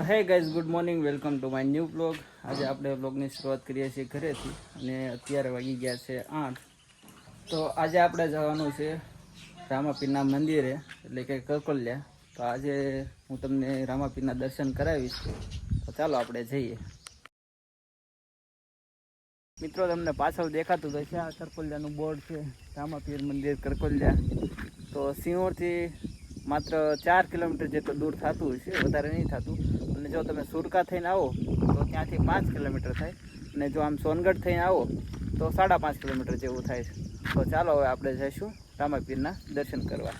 Hey guys, good morning, welcome to my new blog. આજે આપણે બ્લોગની શરૂઆત કરીએ છીએ ઘરેથી અને અત્યારે વાગી ગયા છે 8. તો આજે આપણે જવાનું છે રામાપીરના મંદિરે, એટલે કે કરકોલિયા. તો આજે હું તમને રામાપીરના દર્શન કરાવીશ. તો ચાલો આપણે જઈએ. મિત્રો, તમને પાછળ દેખાતું તો છે આ કરકોલિયાનું બોર્ડ છે, રામાપીર મંદિર કરકોલિયા. તો સિંહોરથી માત્ર 4 કિલોમીટર જેટલું દૂર થતું હોય છે, વધારે નહીં થતું. અને જો તમે સુરકા થઈને આવો તો ત્યાંથી 5 કિલોમીટર થાય, અને જો આમ સોનગઢ થઈને આવો તો 5.5 કિલોમીટર જેવું થાય છે. તો ચાલો હવે આપણે જઈશું રામાપીરના દર્શન કરવા.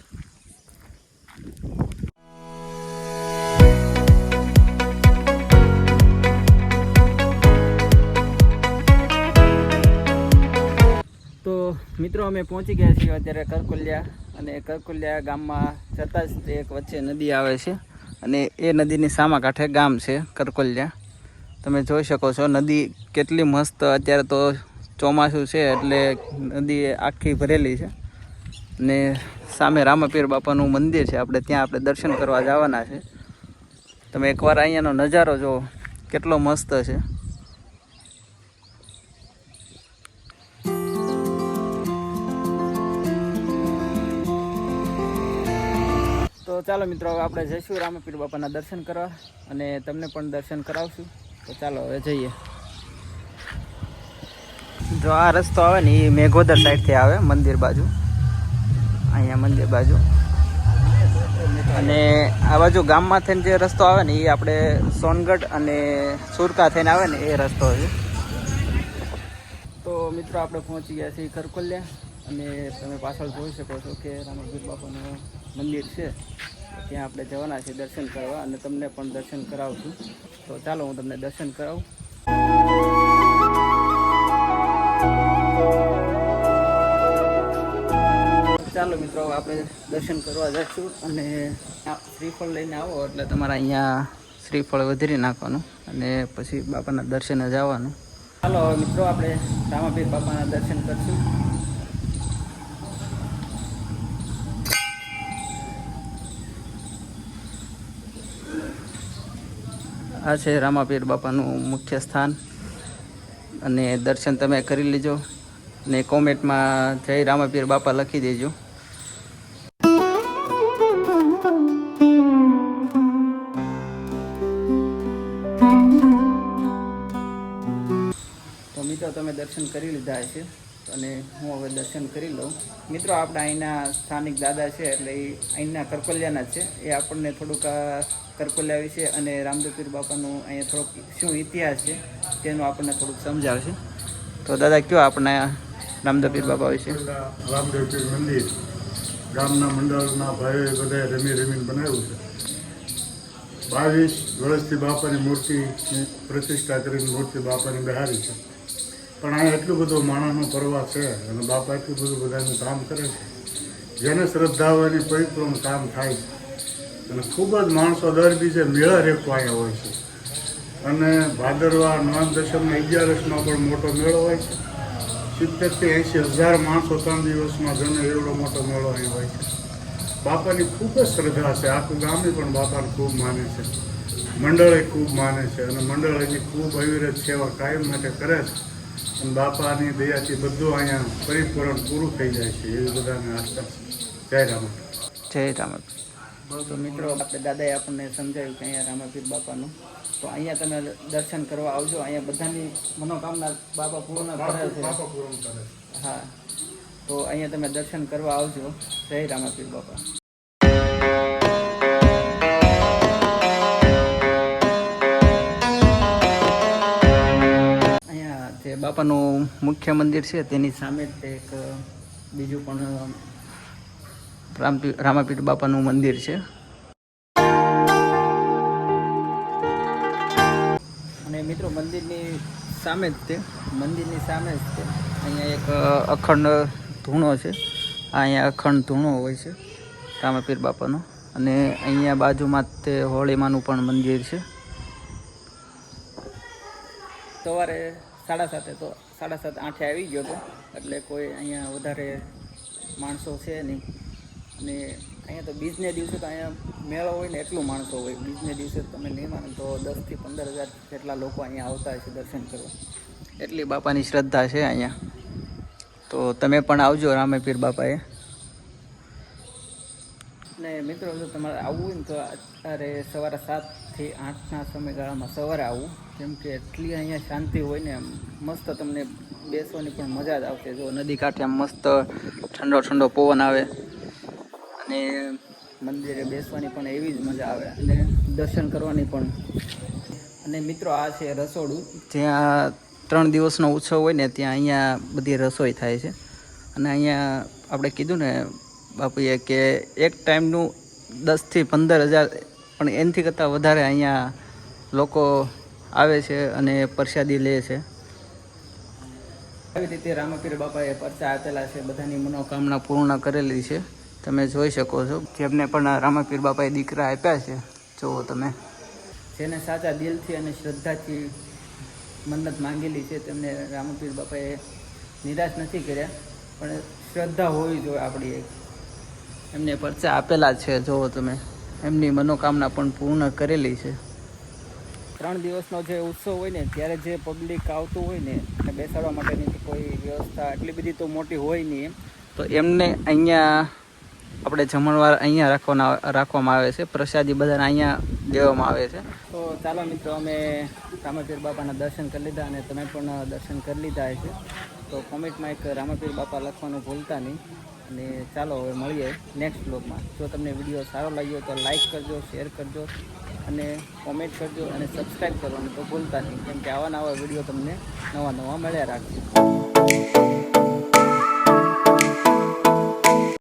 તો મિત્રો, અમે પહોંચી ગયા છીએ અત્યારે કરકોલિયા. અને કરકોલિયા ગામમાં જતાં જ એક વચ્ચે નદી આવે છે, અને એ નદીની સામા કાંઠે ગામ છે કરકોલિયા. તમે જોઈ શકો છો નદી કેટલી મસ્ત. અત્યારે તો ચોમાસું છે એટલે નદી આખી ભરેલી છે. અને સામે રામાપીર બાપાનું મંદિર છે, આપણે ત્યાં આપણે દર્શન કરવા જવાના છે. તમે એકવાર અહીંયાનો નજારો જુઓ, કેટલો મસ્ત છે. તો ચાલો મિત્રો, હવે આપણે જઈશું રામાપીર બાપાના દર્શન કરવા, અને તમને પણ દર્શન કરાવશું. તો ચાલો હવે જઈએ. જો આ રસ્તો આવે ને એ મેઘોદર સાઈડથી આવે, મંદિર બાજુ, અહીંયા મંદિર બાજુ. અને આ બાજુ ગામમાં થઈને જે રસ્તો આવે ને એ આપણે સોનગઢ અને સુરકા થઈને આવે ને એ રસ્તો છે. તો મિત્રો, આપણે પહોંચી ગયા છીએ કરકોલિયા, અને તમે પાછળ જોઈ શકો છો કે રામાપીર બાપાનું મંદિર છે. ત્યાં આપણે જવાના છીએ દર્શન કરવા, અને તમને પણ દર્શન કરાવશું. તો ચાલો હું તમને દર્શન કરાવું. ચાલો મિત્રો, આપણે દર્શન કરવા જઈશું. અને શ્રીફળ લઈને આવો એટલે તમારે અહીંયા શ્રીફળ વધારી નાખવાનું, અને પછી બાપાના દર્શને જવાનું. ચાલો મિત્રો, આપણે રામાપીર બાપાના દર્શન કરશું. આ છે રામાપીર બાપાનું મુખ્ય સ્થાન, અને દર્શન તમે કરી લેજો, અને કોમેન્ટમાં જય રામાપીર બાપા લખી દેજો. તો મિત્રો, તમે દર્શન કરી લીધા છે, અને હું હવે દર્શન કરી લઉં. મિત્રો, આપણા અહીંના સ્થાનિક દાદા છે, એટલે એ અહીંના કરકોલિયાના જ છે. એ આપણને થોડુંક કરકોલિયા વિશે અને રામદેવપીર બાપાનું અહીંયા થોડોક શું ઇતિહાસ છે તેનું આપણને થોડુંક સમજાવશે. તો દાદા, કયો આપણે રામદેવપીર બાપા વિશે? રામદેવપીર મંદિર ગામના મંડળના ભાઈઓએ બધાએ રમીને બનાવ્યું છે. 22 વર્ષથી બાપાની મૂર્તિની પ્રતિષ્ઠા કરીને મૂર્તિ બાપાની બહારી છે. પણ આ એટલું બધું માણસનો પ્રવાહ છે, અને બાપા એટલું બધું બધાનું કામ કરે છે. જેને શ્રદ્ધા હોય એની પરિપૂર્ણ કામ થાય છે. અને ખૂબ જ માણસો દર બીજે મેળા રેખો અહીંયા હોય છે. અને ભાદરવા નોમ દશમના 11 પણ મોટો મેળો હોય છે. 70 થી 80 હજાર માણસો 3 દિવસમાં જને એવડો મોટો મેળો અહીં હોય છે. બાપાની ખૂબ જ શ્રદ્ધા છે. આખું ગામે પણ બાપાને ખૂબ માને છે, મંડળે ખૂબ માને છે, અને મંડળ એની ખૂબ અવિરત સેવા કાયમ માટે કરે છે. અને બાપાની દયાથી બધું અહીંયા પરિપૂર્ણ પૂરું થઈ જાય છે, એવી બધાને આસ્થા છે. જય રામાપીર. જય રામાપીર. તો મિત્રો, આપણે દાદાએ આપણને સમજાવ્યું કે અહીંયા રામાપીર બાપાનું. તો અહીંયા તમે દર્શન કરવા આવજો. અહીંયા બધાની મનોકામના બાપા પૂર્ણ કરે છે. હા, તો અહીંયા તમે દર્શન કરવા આવજો. જય રામાપીર બાપા. અહીંયા જે બાપાનું મુખ્ય મંદિર છે તેની સામે જ એક બીજું પણ રામાપીર બાપાનું મંદિર છે. અને મિત્રો, મંદિરની સામે જ તે અહીંયા એક અખંડ ધૂણો છે. અહીંયા અખંડ ધૂણો હોય છે રામાપીર બાપાનો. અને અહીંયા બાજુમાં તે હોળીમાનું પણ મંદિર છે. સવારે 7:30 તો 7:30-8 આવી ગયો હતો, એટલે કોઈ અહીંયા વધારે માણસો છે નહીં. અને અહીંયા તો બીજને દિવસે તો અહીંયા મેળો હોય ને એટલું માણસો હોય. બીજને દિવસે તમે નહીં માનો તો 10 થી 15,000 જેટલા લોકો અહીંયા આવતા હોય છે દર્શન કરવા. એટલી બાપાની શ્રદ્ધા છે અહીંયા. તો તમે પણ આવજો રામેપીર બાપાએ. ને મિત્રો જો તમારે આવવું હોય ને તો અત્યારે સવારે 7 થી 8ના સમયગાળામાં સવારે આવવું, કેમ કે એટલી અહીંયા શાંતિ હોય ને મસ્ત તમને બેસવાની પણ મજા જ આવશે. જો નદી કાંઠે આમ મસ્ત ઠંડો ઠંડો પવન આવે અને મંદિરે બેસવાની પણ એવી જ મજા આવે અને દર્શન કરવાની પણ. અને મિત્રો આ છે રસોડું, જ્યાં 3 દિવસનો ઉત્સવ હોય ને ત્યાં અહીંયા બધી રસોઈ થાય છે. અને અહીંયા આપણે કીધું ને બાપુએ કે એક ટાઈમનું 10 થી 15,000 પણ એનાથી કરતાં વધારે અહીંયા લોકો આવે છે અને પ્રસાદી લે છે. આવી રીતે રામેપીર બાપાએ પરચા આપેલા છે, બધાની મનોકામના પૂર્ણ કરેલી છે. તમે જોઈ શકો છો. જેમને પણ રામેપીર બાપાએ દીકરા આપ્યા છે, જુઓ તમે, જેને સાચા દિલથી અને શ્રદ્ધાથી મન્નત માંગેલી છે તેમને રામેપીર બાપાએ નિરાશ નથી કર્યા. પણ શ્રદ્ધા હોવી જોઈએ આપણી એક. એમને પરચા આપેલા છે, જુઓ તમે, એમની મનોકામના પણ પૂર્ણ કરેલી છે. 3 દિવસનો જે ઉત્સવ હોય ને ત્યારે જે પબ્લિક આવતું હોય ને એને બેસાડવા માટેની કોઈ વ્યવસ્થા એટલી બધી તો મોટી હોય નહીં. તો એમને અહીંયા આપણે જમણવાર અહીંયા રાખવામાં આવે છે. પ્રસાદી બધાને અહીંયા દેવામાં આવે છે. તો ચાલો મિત્રો, અમે રામેપીર બાપાના દર્શન કરી લીધા અને તમે પણ દર્શન કરી લીધા છે. તો કોમેન્ટમાં એક રામેપીર બાપા લખવાનું ભૂલતા નહીં. અને ચાલો હવે મળીએ નેક્સ્ટ બ્લોગમાં. જો તમને વિડીયો સારો લાગ્યો તો લાઈક કરજો, શેર કરજો અને કોમેન્ટ કરજો અને સબસ્ક્રાઈબ કરવાનું તો ભૂલતા નહીં, કેમ કે આવા નવા વિડીયો તમને નવા મળ્યા રાખશે.